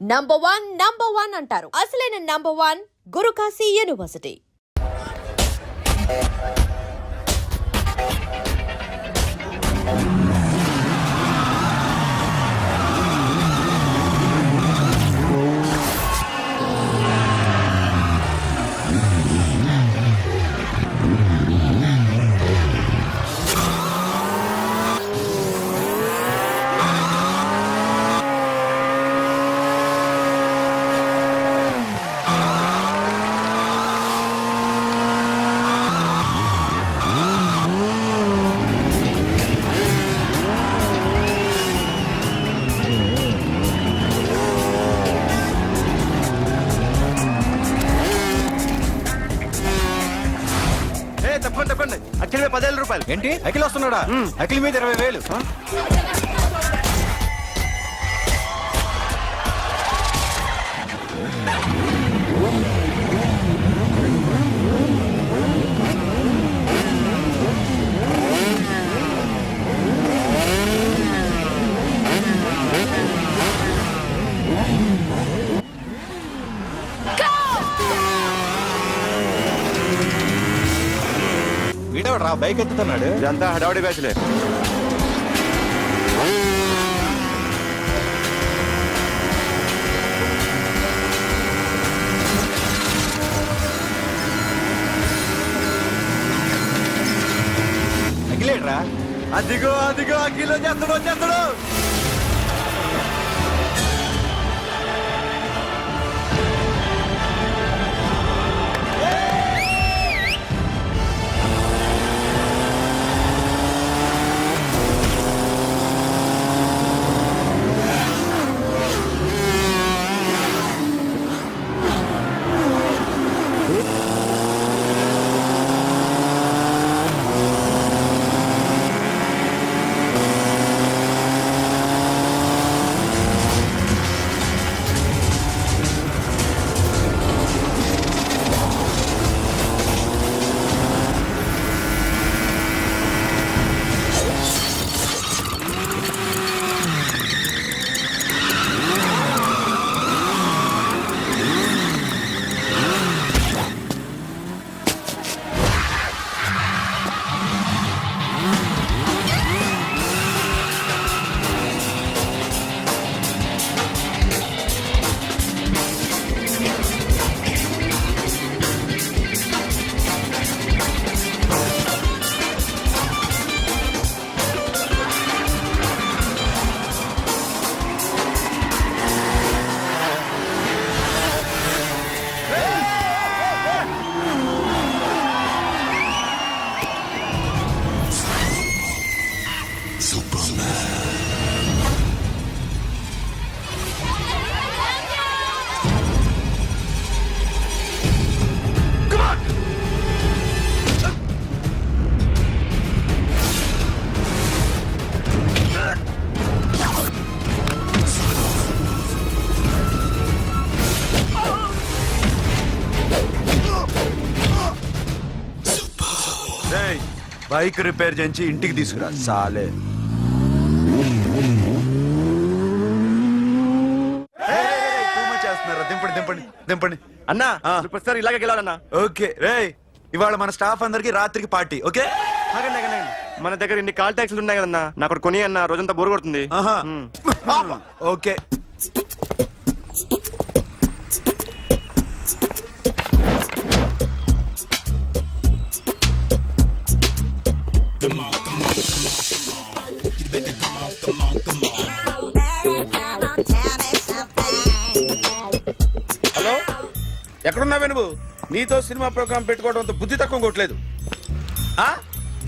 Number one అంటారు. అసలైన number 1 Guru Kashi university. తప్పండి అఖిల్ మీద 10,000 రూపాయలు. ఏంటి అఖిల్ వస్తున్నాడా? అఖిల్ మీద 20,000. వీడెవడు రా బైక్ ఎత్తుతున్నాడు? ఇదంతా హడావడి బ్యాచ్లే. అఖిలేట్రా? అదిగో అఖిల్ వచ్చేస్తాడు. బైక్ రిపేర్ చేయించి ఇంటికి తీసుకురా సాలే. చేస్తున్నారా? దింపండి అన్నా ప్రతిసారి ఇలాగే గెలవాలన్నా. ఓకే రే, ఇవాళ మన స్టాఫ్ అందరికి రాత్రికి పార్టీ. ఓకే ఆగండి. మన దగ్గర ఇన్ని కాల్ ట్యాక్సీలు ఉన్నాయి కదన్నా, నాకు ఒకటి కొని అన్న, రోజంతా బోరు కొడుతుంది. ఓకే హలో, ఎక్కడున్నావే నువ్వు? నీతో సినిమా ప్రోగ్రామ్ పెట్టుకోవడంతో బుద్ధి తక్కువ కొట్టలేదు.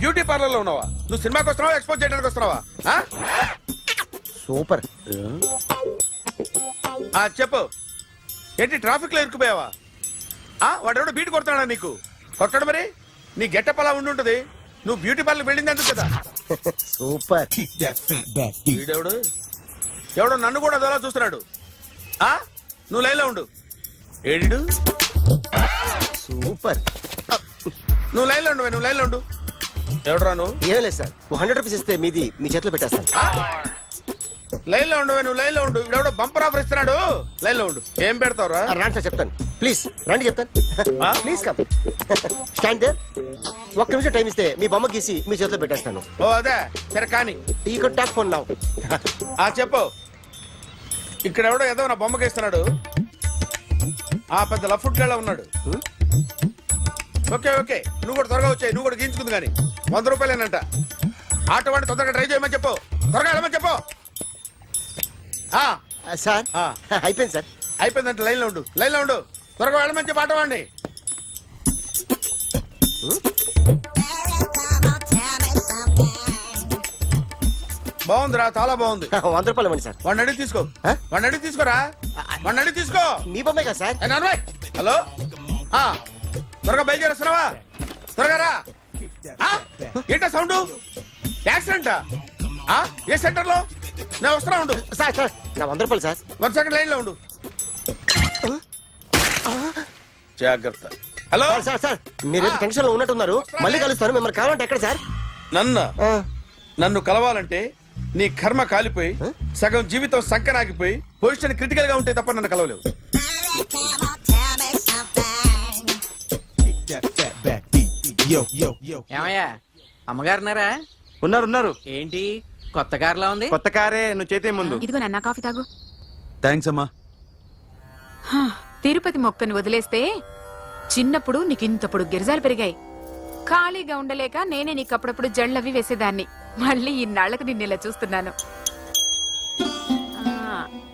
బ్యూటీ పార్లర్ లో ఉన్నావా? నువ్వు సినిమాకి వస్తున్నావా, ఎక్స్పోజ్ చేయడానికి వస్తున్నావా? సూపర్. చెప్పు, ఏంటి ట్రాఫిక్ లో ఇరుక్కుపోయావా? వాడెవడో బీట్ కొడతాడా నీకు? కొట్టడు మరి. నీ గెట్టప్ అలా ఉండుంటది. నువ్వు బ్యూటీ పార్లర్ వెళ్ళింది ఎందుకు కదా? సూపర్. ఎవడో నన్ను కూడా అదోలా చూస్తున్నాడు. నువ్వు లైన్లో ఉండు. ఏడు సూపర్. నువ్వు లైన్లో ఉండు. ఎవడరా నువ్వు? ఏం లేదు సార్, 100 రూపీస్ ఇస్తే మీది మీ చేతిలో పెట్టేస్తాను. లైన్ లో ఉండు, నువ్వు లైన్ లో ఉండు. ఇవిడెవడో బంపర్ ఆఫర్ ఇస్తున్నాడు, లైన్ లో ఉండు. ఏం పెడతావురా? రాండి సార్ చెప్తాను. ప్లీజ్ రండి చెప్తాను. Please come. Stand there. ఒక్క నిమిషం టైం ఇస్తే మీ బొమ్మ గీసి మీ చేతిలో పెట్టేస్తాను. ఓ అదే సరే కానీ. ఈ కుడ్ టాక్ ఫోన్ నౌ. చెప్పు. ఇక్కడ ఎవడో ఏదో నా బొమ్మకి ఇస్తున్నాడు. పెద్ద లఫుట్ గేళ ఉన్నాడు. ఓకే ఓకే, నువ్వు కూడా త్వరగా వచ్చాయి, నువ్వు కూడా గీంచుకుంది కానీ 100 రూపాయలేనంట. ఆటో వాడిని తొందరగా ట్రై చేయమని చెప్పు, త్వరగా వెళ్ళమని చెప్పు. సార్ అయిపోయింది సార్. అయిపోయిందంటే లైన్ లో ఉండు, లైన్ లో ఉండు, త్వరగా వెళ్ళమని చెప్పు ఆటో వాడిని. బాగుందిరా, చాలా బాగుంది. 100 రూపాయలు ఇవ్వండి సార్. వాడిని అడిగి తీసుకో, వాడిని అడిగి తీసుకోరా, వాడిని అడిగి తీసుకో. మీ బొమ్మే కదా సార్. ఏ నాన్నబాయ్, హలో, త్వరగా బయలుదేరేస్తున్నావా? త్వరగా రా. ఏంటా సౌండ్? యాక్సిడెంటా? ఏ సెంటర్ లో? నేను వస్తున్నా ఉండు. సార్ సార్ నా 100 రూపాయలు సార్. 1 సెకండ్ లైన్ లో ఉండు. జాగ్రత్త. హలో సార్ సార్ సార్ మీరు టెన్షన్ లో ఉన్నట్టున్నారు. మళ్ళీ కలుస్తాను. మిమ్మల్ని కావాలంటే ఎక్కడ సార్? నన్ను కలవాలంటే నీ కర్మ కాలిపోయి సగం జీవితం సంకనాగిపోయి పొజిషన్ క్రిటికల్ గా ఉంటే తప్ప నన్ను కలవలేవు. ఏమయ్యా అమ్మగారున్నారా? ఉన్నారు. ఏంటి కొత్త కారులా ఉంది? కొత్త కారే, నువ్వు చేతే ముందు. ఇదిగో నాన్న కాఫీ తాగు. థ్యాంక్స్ అమ్మా. తిరుపతి మొక్కను వదిలేస్తే చిన్నప్పుడు నీకు ఇంతప్పుడు గిరిజాలు పెరిగాయి. ఖాళీగా ఉండలేక నేనే నీకు అప్పుడప్పుడు జళ్ళవి వేసేదాన్ని. మళ్ళీ ఇన్నాళ్లకు నిన్ను ఇలా చూస్తున్నాను.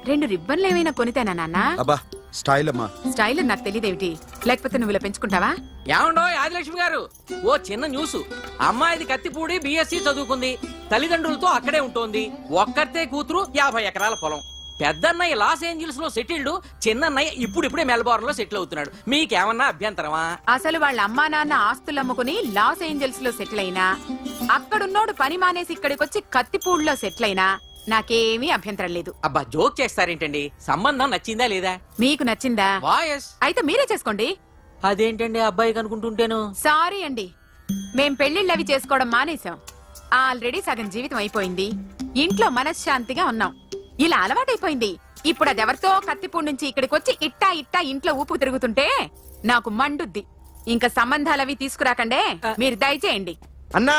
2 రిబ్బన్లు ఏమైనా కొనితేనా నాన్న? అబ్బా స్టైల్ అమ్మా. స్టైల్ నాకు తెలియదేమిటి? లేకపోతే నువ్వు ఇలా పెంచుకుంటావా? ఏమండో ఆదిలక్ష్మి గారు, ఓ చిన్న న్యూస్. అమ్మాయిది కత్తిపూడి బిఎస్సి చదువుకుంది, తల్లిదండ్రులతో అక్కడే ఉంటోంది. ఒక్కరితే కూతురు, 50 ఎకరాల పొలం. పెద్దన్నయ్య లాస్ ఏంజల్స్ లో సెటిల్డ్, చిన్నన్నయ్య ఇప్పుడిప్పుడే మెల్బోర్న్ లో సెటిల్ అవుతున్నాడు. మీకేమన్నా అభ్యంతరమా? అసలు వాళ్ళ అమ్మా నాన్న ఆస్తులు అమ్ముకుని లాస్ ఏంజల్స్ లో సెటిల్ అయినా, అక్కడున్నోడు పని మానేసి ఇక్కడికొచ్చి కత్తిపూడిలో సెటిల్ అయినా నాకేమీ అభ్యంతరం లేదు. అబ్బా జోక్ చేస్తారేంటండి? సంబంధం నచ్చిందా లేదా? మీకు నచ్చిందా? వాయస్ అయితే మీరే చేసుకోండి. అదేంటండి అబ్బాయి కనుకుంటుంటేను? సారీ అండి, మేం పెళ్లిళ్ళవి చేసుకోవడం మానేశాం. ఆల్రెడీ సగం జీవితం అయిపోయింది. ఇంట్లో మనశ్శాంతిగా ఉన్నాం. ఇలా అలవాటైపోయింది. ఇప్పుడు అదెవరితో కత్తిపూడి నుంచి ఇక్కడికి వచ్చి ఇట్టా ఇంట్లో ఊపుకు తిరుగుతుంటే నాకు మండుద్ది. ఇంకా సంబంధాలవి తీసుకురాకండే, మీరు దయచేయండి. అన్నా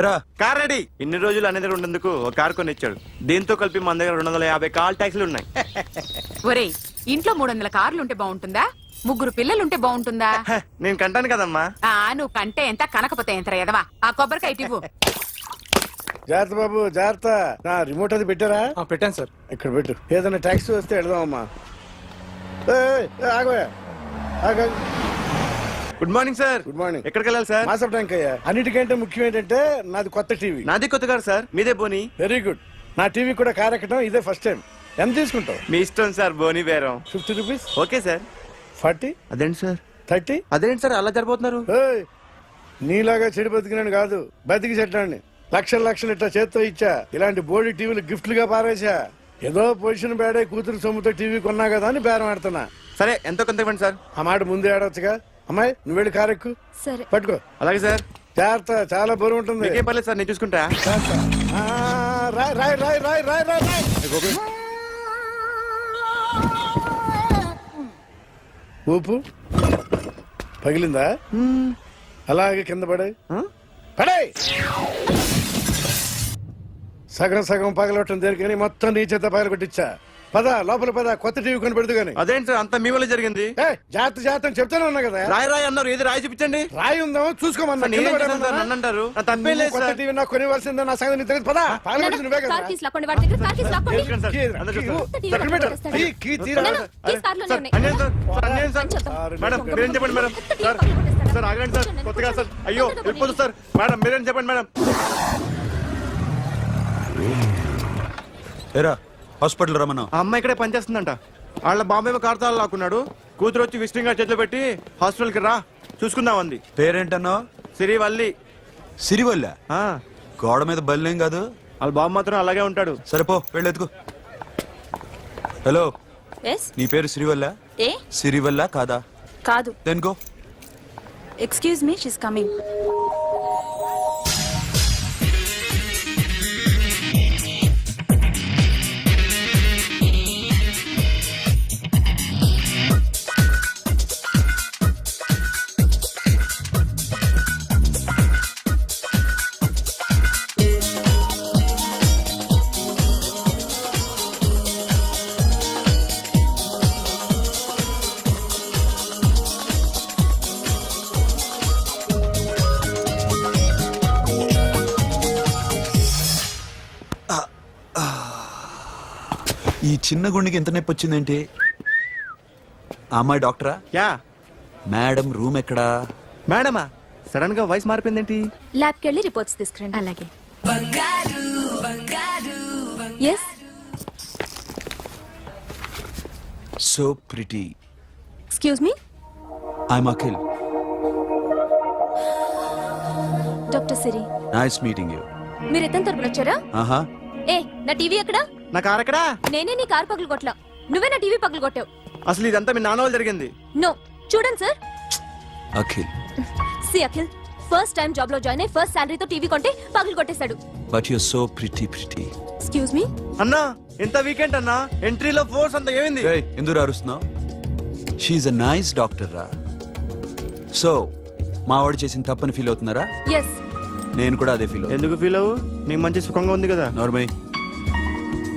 ఎరా కార్ రెడీ. ఇన్ని రోజులు అనే దగ్గర ఉండేందుకు ఒక కార్ కొని ఇచ్చాడు. దీంతో కలిపి మన దగ్గర 250 కాల్ ట్యాక్సీలు ఉన్నాయి. ఒరేయ్, ఇంట్లో 300 కార్లు ఉంటే బాగుంటుందా? 3 పిల్లలుంటే బాగుంటుందా? నేను కంటాను కదమ్మా. నువ్వు కంటే ఎంత కనకపోతే ఎంత ఎదవా. ఆ కొబ్బరికాయ ఇవ్వు. జాగ్రత్త బాబు, జాగ్రత్త. నా రిమోట్ అది పెట్టారా? పెట్టాను సార్. ఇక్కడ పెట్టు. ఏదైనా ట్యాక్సీ వస్తే వెళదామమ్మా. ఆగోయా. Good morning sir. Good morning. ఎక్కడికి వెళ్ళాలి సార్? మాసప్ ట్యాంక్ అయ్యా. అన్నిటికంటే ముఖ్యం ఏంటంటే నాది కొత్త టీవీ. నాది కొత్త కారు సార్, మీదే బోని. Very good. నా టీవీ కూడా కార్ ఎక్కడం ఇదే ఫస్ట్ టైం. ఎంత తీసుకుంటావు? మీ ఇష్టం సార్, బోని బేరం. 50 రూపీస్. Okay sir. 40. అదేంటి సార్? 30. అదేంటి సార్ అలా జరిపోతున్నారు? నీలాగా చెడు బతికినాను కాదు, బతికి చెట్టాన్ని. లక్షలు ఇట్లా చేత్తో ఇచ్చా. ఇలాంటి బోడి టీవీలు గిఫ్ట్లుగా పారేసా. ఏదో పొజిషన్ బేడే కూతురు సొమ్ముతో టీవీ కొన్నా కదా అని బేరం ఆడుతున్నా. సరే ఎంతో కొంత ఇవ్వండి సార్. ఆ మాట ముందే ఆడవచ్చుగా. అమ్మాయి నువ్వు వెళ్ళి కారు ఎక్కు. సరే పట్టుకో. అలాగే సార్. జాగ్రత్త, చాలా బరువు ఉంటుంది. మీకేం పర్లేదు సార్, నేను చూసుకుంటా. రాయ్. ఊపు పగిలిందా? అలాగే కింద పడే. సగం పగలవటం దేనికని మొత్తం నీ చేత పగల కొట్టించా. పద లోపల పద, కొత్త టీవీ కొని పెడదు గాని. అదేంటి సార్ అంత మీ వల్ల జరిగింది? జాగ్రత్త చెప్తానే ఉన్నా కదా. రాయి అన్నారు, ఏది రాయి చూపించండి. రాయి ఉందా చూసుకోమన్నా. నన్ను అంటారు, తప్పేం లేదు కొత్త సార్. టీవీ నాకు కొనివ్వాల్సిందే. నా సంగతి నీకు తెలియదు. పద పగలగొట్టింది నువ్వే కదా. తీసుకురండి సార్. అందరూ చూస్తారు. అన్యాయం సార్. మేడం మీరేం చెప్పండి మేడం. సార్ ఆగండి సార్, కొత్తగా సార్. అయ్యో వెళ్ళిపోతుంది సార్. మేడం మీరేం చెప్పండి మేడం. ఎరా హాస్పిటల్ రమ్మన్నా. ఆ అమ్మాయి ఇక్కడే పనిచేస్తుందంట. వాళ్ళ బాంబేమో కార్తాలు లాక్కున్నాడు. కూతురు వచ్చి విజిటింగ్ కార్డ్ చేతిలో పెట్టి హాస్పిటల్ కి రా చూసుకుందాం అంది. పేరేంటన్నా? సిరివల్లి. సిరివల్ల? ఆ, గోడ మీద బల్లేం కాదు. వాళ్ళ బాబు మాత్రం అలాగే ఉంటాడు. సరిపో వెళ్ళెత్తుకు. హలో, ఎస్ నీ పేరు సిరివల్ల? ఏ సిరివల్ల కాదా? కాదు. Then go. Excuse me, she's coming. చిన్న గుండెకి ఎంత నొప్పి వచ్చిందేంటి? ఆ అమ్మాయి డాక్టరా? యా మేడం రూమ్ ఎక్కడా? మేడమా సడన్ గా వాయిస్ మారిపోయిందేంటి? ల్యాబ్కి వెళ్ళి రిపోర్ట్స్ తీసుకురండి. అలాగే. Yes so pretty. Excuse me, I'm Akhil. Doctor Siri. Nice meeting you. మీరు ఎత్తని తరపున వచ్చారా? ఆహా, ఏ నా టీవీ ఎక్కడా? నా కార్ ఎక్కడా? నేనే నీ కార్ పగలు కొట్టలా, నువ్వే నా టీవీ పగలు కొట్టావు. అసలు ఇదంతా మీ నాన్న వాళ్ళు జరిగింది. నో, చూడండి sir. Akhil. See Akhil, first time job లో జాయిన్ అయ్యి ఫస్ట్ శాలరీతో టీవీ కొంటే పగలు కొట్టేశాడు. But you so pretty pretty. Excuse me. అన్నా ఎంత వీకెండ్ అన్నా, ఎంట్రీలో ఫోర్స్ అంత ఏమైంది? ఎందుకు అరుస్తున్నావు? షీఈ్ అ నైస్ డాక్టర్ రా. సో మావాడు చేసిన తప్పని ఫీల్ అవుతున్నారా? ఎస్. నేను కూడా అదే ఫీల్ అవుతున్నా. ఎందుకు ఫీల్ అవ్వు, నీకు మంచి సుఖంగా ఉంది కదా. నార్మల్.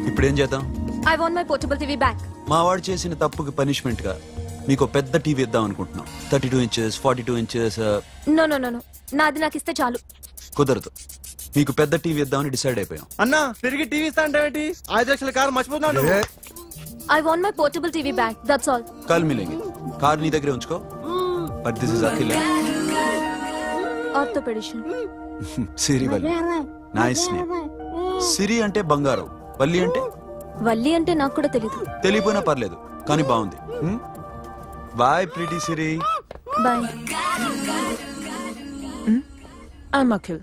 ఇప్పుడేం చేద్దాం? I want my portable TV back. మావాడు చేసిన తప్పుకి పనిష్మెంట్ గా మీకు పెద్ద టీవీ ఇద్దాం అనుకుంటున్నాం. 32 inches 42 inches. No no no no, నాది నాకు ఇస్తే చాలు. కుదరదు. మీకు పెద్ద టీవీ ఇద్దామని డిసైడ్ అయిపోయాం. అన్నా తిరిగి టీవీ ఇస్తా అంటే 5 లక్షల కారు మర్చిపోతున్నాడు. I want my portable TV back, that's all. కల్ మిలేంగి. కార్ నీ దగ్గరే ఉంచుకో. But this is Akhil. Orthopaedician. Siri Valli. Nice name. Siri అంటే బంగారం, వల్లి అంటే? వల్లి అంటే నాకు కూడా తెలీదు. తెలియపోయినా పర్లేదు, కానీ బాగుంది. Bye pretty Siri. Bye. I'm Akhil.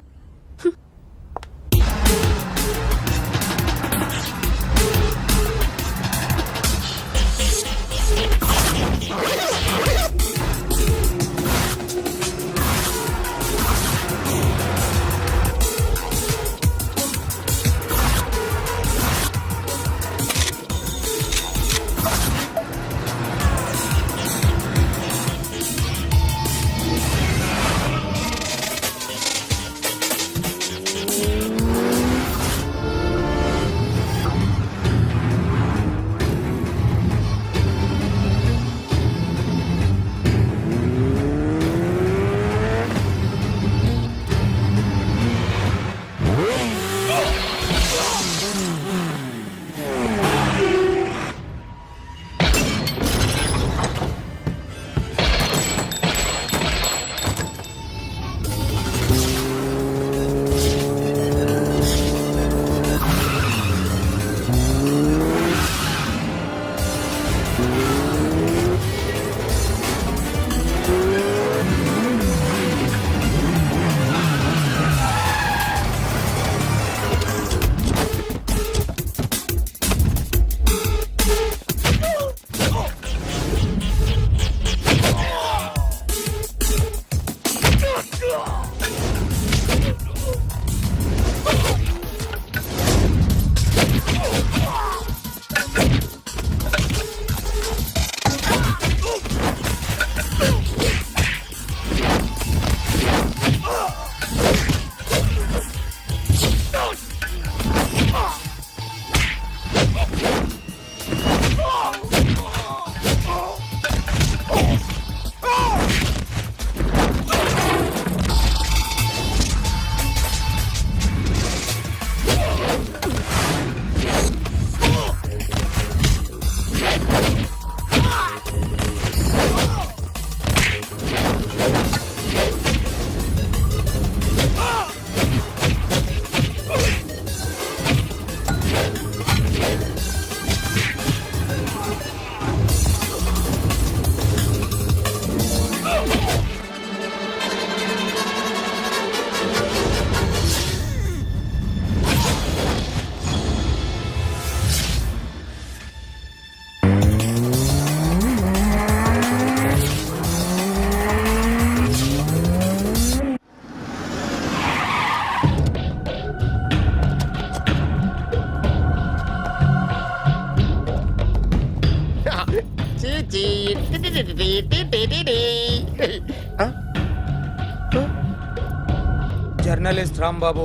Journalist Rambabu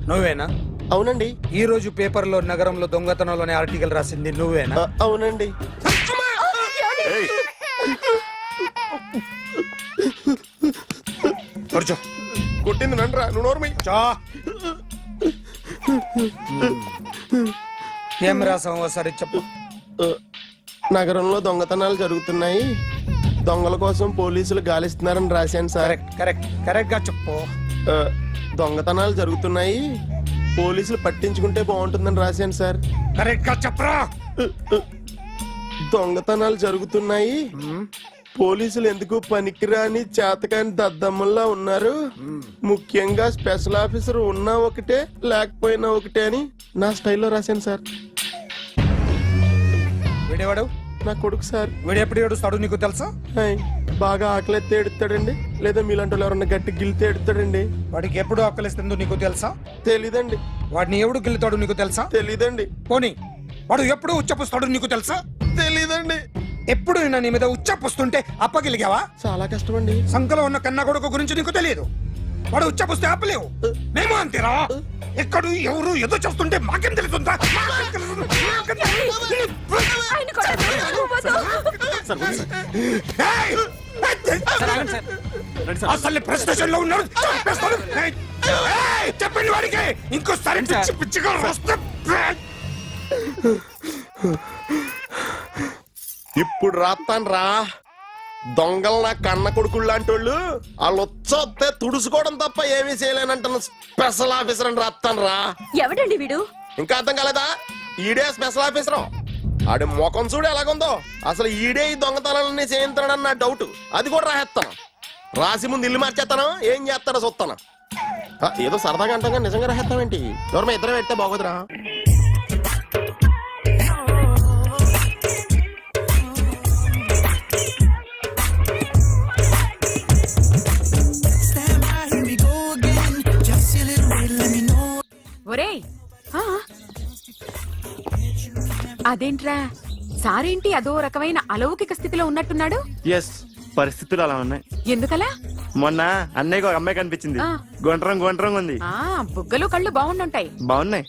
నువ్వేనా? అవునండి. ఈ రోజు పేపర్లో నగరంలో దొంగతనంలోనే ఆర్టికల్ రాసింది నువ్వేనా? అవునండి. కూర్చో. కొట్టింది నండ్రా, నువ్వు నోర్మై. ఏం రాసావు ఒకసారి చెప్పు. నగరంలో దొంగతనాలు జరుగుతున్నాయి, దొంగల కోసం పోలీసులు గాలిస్తున్నారని రాశాను సార్. కరెక్ట్ కరెక్ట్ గా చెప్పు. దొంగతనాలు జరుగుతున్నాయి, పోలీసులు పట్టించుకుంటే బాగుంటుందని రాశాను సార్. కరెక్ట్ గా చెప్పరా. దొంగతనాలు జరుగుతున్నాయి, పోలీసులు ఎందుకు పనికిరాని చేతకాని దద్దమ్మల్లా ఉన్నారు, ముఖ్యంగా స్పెషల్ ఆఫీసర్ ఉన్నా ఒకటే లేకపోయినా ఒకటే అని నా స్టైల్లో రాశాను సార్. వీడేవాడు? నా కొడుకు సార్. వీడు ఎప్పుడు ఏడుస్తాడు నీకు తెలుసా? హాయ్, బాగా ఆకలిస్తే ఎడుతాడండి, లేదా మీలాంటి వాళ్ళు ఎవరన్నా గట్టి గిల్లితే ఎడుతాడండి. వాడికి ఎప్పుడు ఆకలిస్తుందో నీకు తెలుసా? తెలీదండి. వాడిని ఎవడు గిల్లుతాడు నీకు తెలుసా? తెలీదండి. పోనీ వాడు ఎప్పుడు ఉచ్చపుస్తాడు నీకు తెలుసా? తెలీదండి. ఎప్పుడు నిన్న నీ మీద ఉచ్చపుస్తుంటే అప్పగిలిగావా? చాలా కష్టం అండి. సంకలో ఉన్న కన్న కొడుకు గురించి నీకు తెలియదు. వాడు ఉచ్చపుస్తే ఆపలేవు. మేము అంతేరా. ఎక్కడు ఎవరు ఏదో చేస్తుంటే మాకేం తెలుస్తుందా? ఏయ్! అసలు ప్రెస్ స్టేషన్ లో ఉన్నాడు, చంపేస్తాను. ఏయ్! చెప్పండి వాడికి ఇంకోసారి పిచ్చి పిచ్చిగా వస్తే ఇప్పుడు రాత్తాను రా. దొంగలు నా కన్న కొడుకులు లాంటి వాళ్ళు వాళ్ళు వచ్చొస్తే తుడుచుకోవడం తప్ప ఏమీ చేయలేనంటున్న స్పెషల్ ఆఫీసర్ అని రాత్తాను రా. ఎవడండి వీడు? ఇంకా అర్థం కాలేదా? ఈడే స్పెషల్ ఆఫీసర్. ఆడి ముఖం చూడు ఎలాగుందో. అసలు ఈడే ఈ దొంగతనాలన్నీ చేయించాడని నా డౌట్. అది కూడా రాసేస్తాను. రాసి ముందు ఇల్లు మార్చేస్తాను, ఏం చేస్తాడో చూస్తాను. ఏదో సరదాగా అంటాం కానీ నిజంగా రాసేస్తామేంటి? ఎవరు మా ఇద్దరం పెడితే బాగోదురా. ఒరేయ్, ఆ? అదేంట్రా సారేంటి అదో రకమైన అలౌకిక స్థితిలో ఉన్నట్టున్నాడు? ఎస్, పరిస్థితులు అలా ఉన్నాయి. ఎందుకలా? మొన్న అన్నయ్యకి ఒక అమ్మాయి కనిపించింది. ఆ. గుండ్రం ఉంది. ఆ బుగ్గలు కళ్ళు బాగుండుంటాయి. బాగున్నాయి.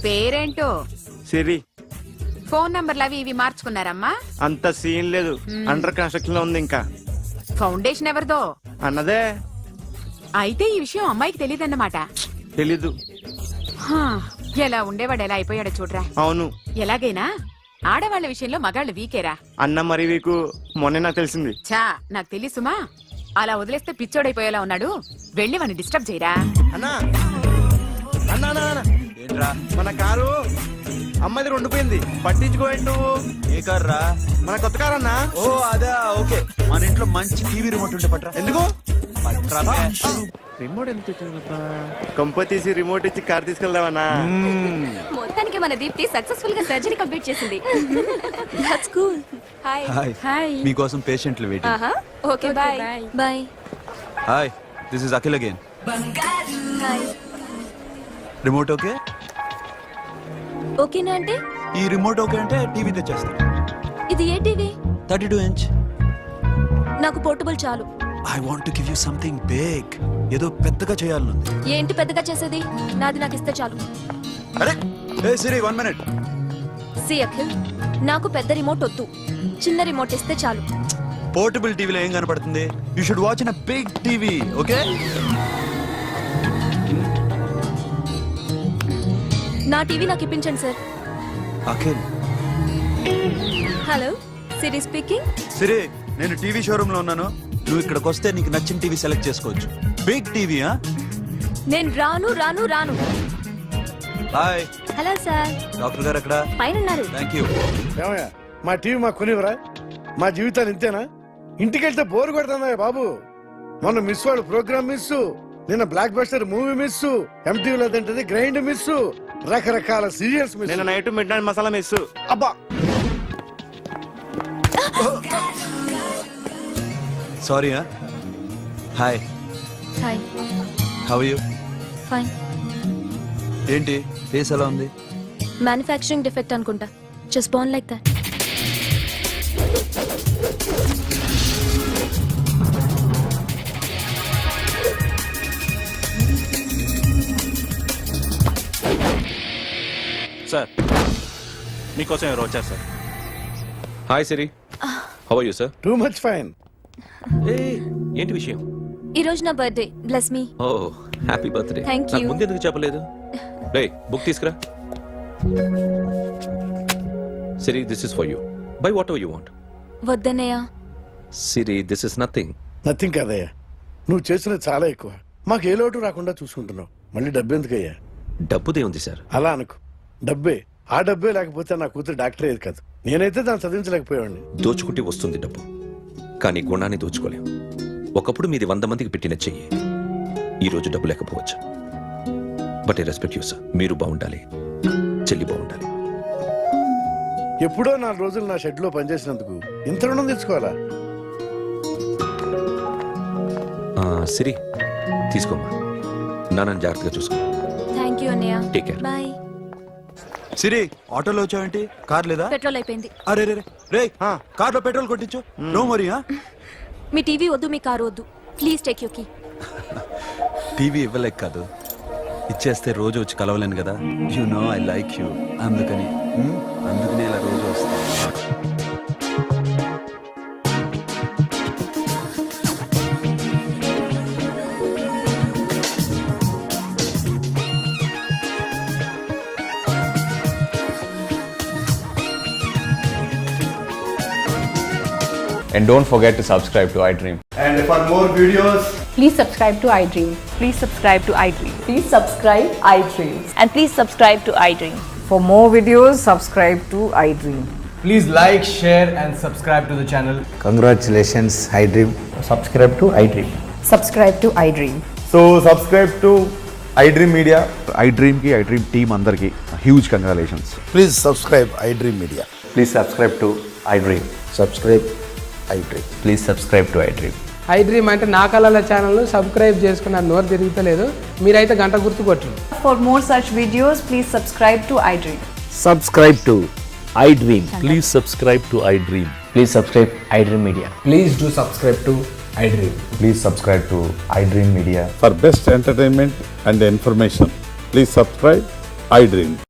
పేరేంటో? సిరి. ఫోన్ నంబర్లు అవి ఇవి మార్చుకున్నారమ్మా? అంత సీన్ లేదు, అండర్ కన్స్ట్రక్షన్ లో ఉంది. ఇంకా ఫౌండేషన్ ఎవరిదో? అన్నదే. అయితే ఈ విషయం అమ్మాయికి తెలియదన్నమాట. తెలీదు. హా, ఎలా ఉండేవాడు ఎలా అయిపోయాడో చూడరా. అవును. ఎలాగైనా ఆడవాళ్ల విషయంలో మగాళ్ళు వీకేరా. అన్న మరి వీకు మొన్నే నాకు తెలిసింది. చా, నాకు తెలుసుమా. అలా వదిలేస్తే పిచ్చోడైపోయేలా ఉన్నాడు. వెళ్ళి వాడిని డిస్టర్బ్ చేయరా. అన్నా అన్నా అన్నా అన్నా. ఏంట్రా? మన కారు అమ్మాయిది ఉండిపోయింది, పట్టించుకోండి నువ్వు. ఏ కార్ రా? మన కొత్త కారు అన్నా. ఓ అదా, ఓకే. మన ఇంట్లో మంచి టీవీ రిమోట్ ఉంటే పట్రా. ఎందుకు? పట్రా బే. రిమోట్ ఎంత కంప తీసి రిమోట్ ఇచ్చి కార్ తీసుకెళ్దామన్నా. మొత్తానికి మన దీప్తి సక్సెస్ఫుల్ గా సర్జరీ కంప్లీట్ చేసింది. That's cool. Hi. Hi. Hi. మీకోసం పేషెంట్లు వెయిటింగ్. ఆహా, okay bye. Bye. Hi, this is Akhil again. Hi. Remote okay? ఓకేనా అంటే? ఈ రిమోట్ ఓకే అంటే టీవీ తెచ్చేస్తా. ఇది ఏ టీవీ? 32 inch. నాకు పోర్టబుల్ చాలు. I want to give you something big. ఏదో పెద్దగా చేయాలనుంది. ఏంటి పెద్దగా చేసేది? నాది నాకు ఇస్తే చాలు. అరే ఏ సిరి, 1 minute. సి అఖిల్, నాకు పెద్ద రిమోట్ వద్దు, చిన్న రిమోట్ ఇస్తే చాలు. పోర్టబుల్ టీవీలో ఏం కనపడుతుంది? You should watch in a big TV, okay? నా టీవీ నాకు ఇప్పించండి sir. Akhil. Hello, Siri speaking. Siri, నేను టీవీ షోరూమ్ లో ఉన్నాను. నువ్వు ఇక్కడికి వస్తే నీకు నచ్చిన టీవీ సెలెక్ట్ చేసుకోవచ్చు. Big TV. నేను రాను రాను రాను. హాయ్. Hello sir. డాక్టర్ గారు ఎక్కడ? పైన ఉన్నారు. Thank you. ఏమయ్యా, మా టీవీ మాకు కొనివరా? మా జీవితాలు ఇంతేనా? ఇంటికెళ్తే బోరు కొడుతుందా బాబు? మొన్న మిస్ వాళ్ళు ప్రోగ్రామ్ మిస్, నిన్న బ్లాక్ బస్టర్ మూవీ మిస్, ఎంటీవీలో తింటది గ్రైండ్ మిస్, రకరకాల సీరియల్స్ మిస్. నేను night midnight masala miss. అబ్బా, sorry. Hi. Hi. How you? Fine. ఏంటి ఫేస్ ఎలా ఉంది? మ్యానుఫ్యాక్చరింగ్ డిఫెక్ట్ అనుకుంటా. Just born like that. Sir, మీకోసం ఎవరు వచ్చారు sir? Hi Siri, how are you sir? Too much fine. ఏంటి విషయం? ఈ రోజు నా birthday. Bless me. Oh happy birthday. Thank you. నాకు ముందు ఎందుకు చెప్పలేదు? రే బుక్ తీసుకురా. Siri this is for you buy whatever you want. వద్దన్నయ్య. Siri this is nothing. Nothing కాదయ్యా, నువ్వు చేసినది చాలా ఎక్కువ. మాకు ఏ లోటు రాకుండా చూసుకుంటున్నావు. మళ్ళీ డబ్బు ఎందుకయ్యా? డబ్బుదే ఉంది సార్. అలా అనుకు, డబ్బే. ఆ డబ్బే లేకపోతే నా కూతురు డాక్టర్ అయ్యేది కాదు. నేనైతే దాన్ని చదివించలేకపోయాడిని. దోచుకుంటే వస్తుంది డబ్బు, కానీ గుణాన్ని దోచుకోలేం. ఒకప్పుడు మీది 100 మందికి పెట్టిన చెయ్యి, ఈ రోజు డబ్బు లేకపోవచ్చు. But I respect you sir. మీరు బాగుండాలి, చెల్లి బాగుండాలి. ఎప్పుడో 4 రోజులు నా షెడ్ లో పనిచేసినందుకు ఇంత రుణం తెచ్చుకోవాలా? సిరి తీసుకోమ్మా, నాన్నని జాగ్రత్తగా చూసుకో. థ్యాంక్ యూ అన్నయ్య. Take care. బాయ్. సిరి ఆటోలో వచ్చావేంటి? కార్ లేదా? పెట్రోల్ అయిపోయింది. అరే రే రే కార్లో పెట్రోల్ కొట్టించు. నో మరి. మీ టీవీ వద్దు, మీ కారు వద్దు. Please take you key. TV ఇవ్వలేక కాదు, ఇచ్చేస్తే రోజు వచ్చి కలవలేను కదా. You know I like you. అందుకని ఇలా రోజు వస్తాను. And don't forget to subscribe to iDream. And for more videos, please subscribe to iDream. Please subscribe to iDream. Please subscribe iDream. And please subscribe to iDream. For more videos, subscribe to iDream. Please like, share and subscribe to the channel. Congratulations iDream. Subscribe to iDream. Subscribe to iDream. so subscribe to iDream Media. iDream ki iDream team andarki huge congratulations. Please subscribe iDream media. Please subscribe to iDream. Subscribe iDream. Please subscribe to iDream. iDream అంటే నా కళల channel subscribe చేసుకున్న నోరు తిరుగుతలేదు. మీరైతే గంట గుర్తు కొట్టండి. For more such videos, please subscribe to iDream. Subscribe to iDream. Please subscribe to iDream. Please subscribe iDream Media. Please do subscribe to iDream. Please subscribe to iDream Media. For best entertainment and information, please subscribe iDream.